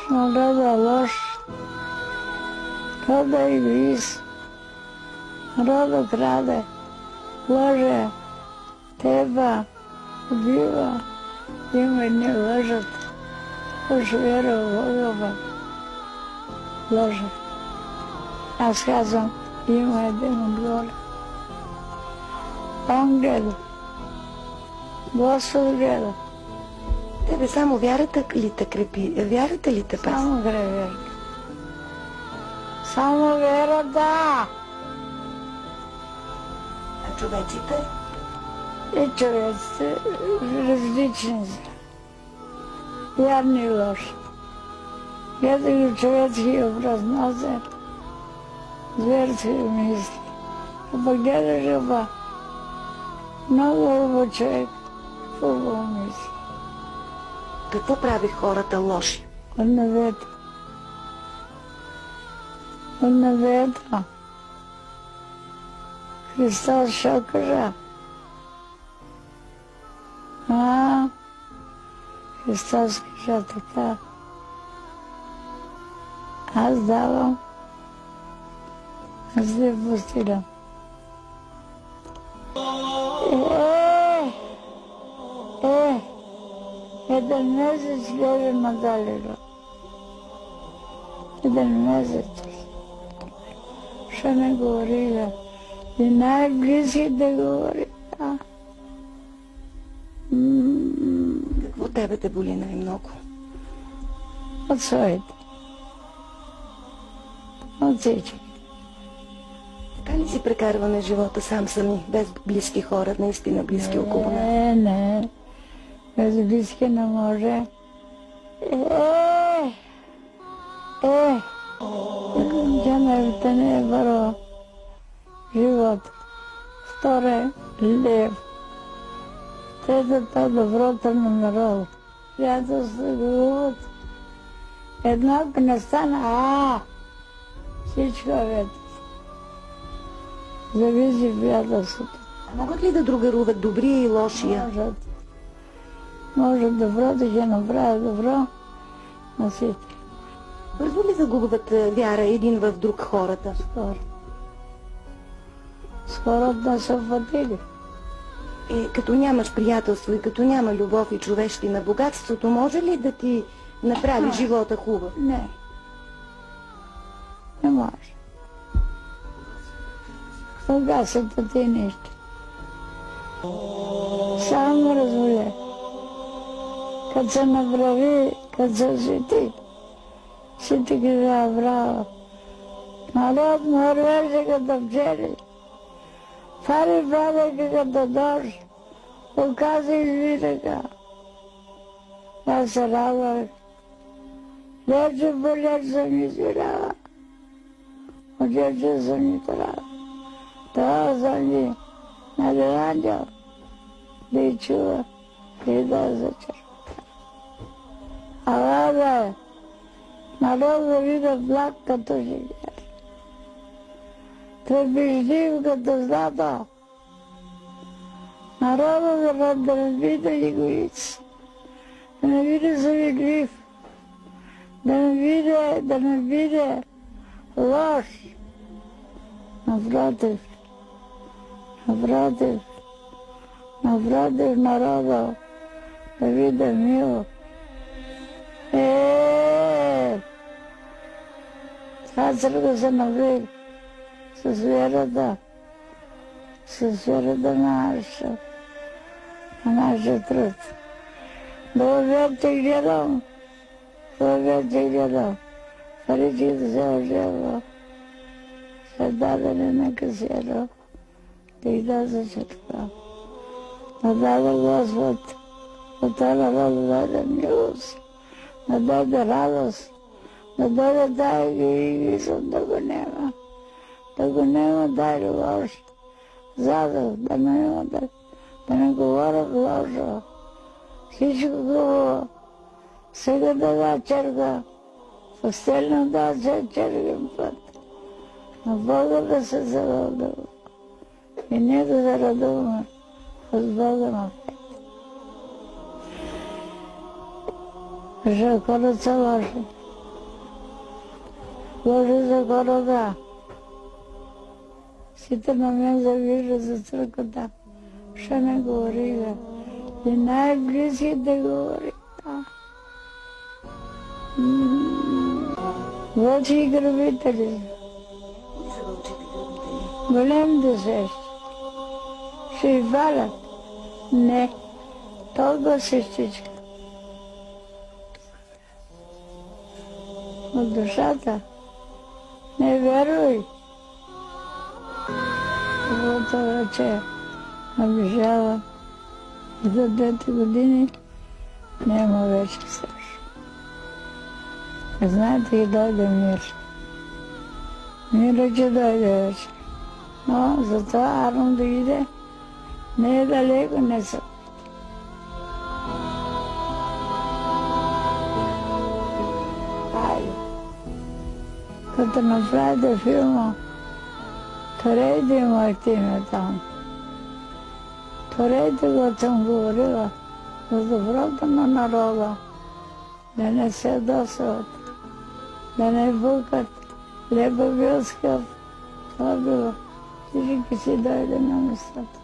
народа лош, народа егоист, народа краде, лъже, теба, убива. Има едни лъжат, уж вера в Бога, лъжат. Аз казвам, има един отгоре. Он гледа. Господ гледа. Тебе само вярата ли те крепи? Вярата ли те пази? Само вярата. Само вярата. А човеците? И човеците различни са. Вярни и лоши. Гледа го човецки образ носе, зверски мисли. А пък гледаш го па, много хубав човек, хубаво мисли. Какво прави хората лоши? От навета. От навета. Христос ще кажа. Христос кажа така. Аз давам, аз ви постигам. Един месец гледа надалега. Един месец. Ще не говориха. И най-близките говориха. Какво тебе те боли най-много? От своите. От всички. Така ли си прекарваме живота сами, без близки хора, наистина близки около нас? Не. Без близки не може. Джаневите не е първо. Живот. Второ, лев. Третото, доброто на народа. Приятелство и любов. Едно, ако не стана, всичко е вече. Зависи приятелството. Могат ли да другаруват добрия и лошия? Можат. Може доброто ще направи добро на всички. Бързо ли загубват вяра един в друг хората? Скоро. Скоро да са впътили. Като нямаш приятелство и като няма любов и човещина, богатството може ли да ти направи живота хубав? Не. Не може. Кога се пъти нещо? Само разволя. Като се направи, като се свети, си ти каза, браво. Народ му рвеше като пчели. Фари падаха като дощ. Оказа извитаха. Аз се радвах. Лече болеч съм извирава. Отече съм и трябва. Това съм ви нагледал. Да и чува, и да зачерпа. Ала бе, народ да видя благ като живея. Трепежлив като злато. Народа да не видя егоист, да не видя справедлив, да не видя лош. Напротив, народа да видя мило. Това трябва се навик с вярата на нашия труд. Благодаря гледам, паричките се ожева, се дадени на касиера, да ги даде черта. Да даде Господ, от това народ да даде милост, да даде радост, да даде тая егоизъм да го няма. Да го няма дай лош. Задъх, да не говорят лошо. Всичко хубаво. Сега да черга, постелно да чергам път. На Бога да се зарадува. И ние да зарадуваме с Бога напред. Защото хората са лоши. Боже за города. Сите на мен завижда за църквата. Ще не говориха. И най-близките говориха. Вълчи и грабители. Големите сещи. Ще извалят. Не. Толкова същичка. От душата. Не вярвай. Каквото вече наближава за 2 години, няма вече страшно. Знаете, и дойде мир. Мира, че дойде вече. Но затова Арно да иде, не е далеко, не са. Като направите филма, творете моите име там. Творете го, съм говорила, за доброто на народа, да не се досват, да не букат. Леба бил скъп, това било. Всички си дойде на местата.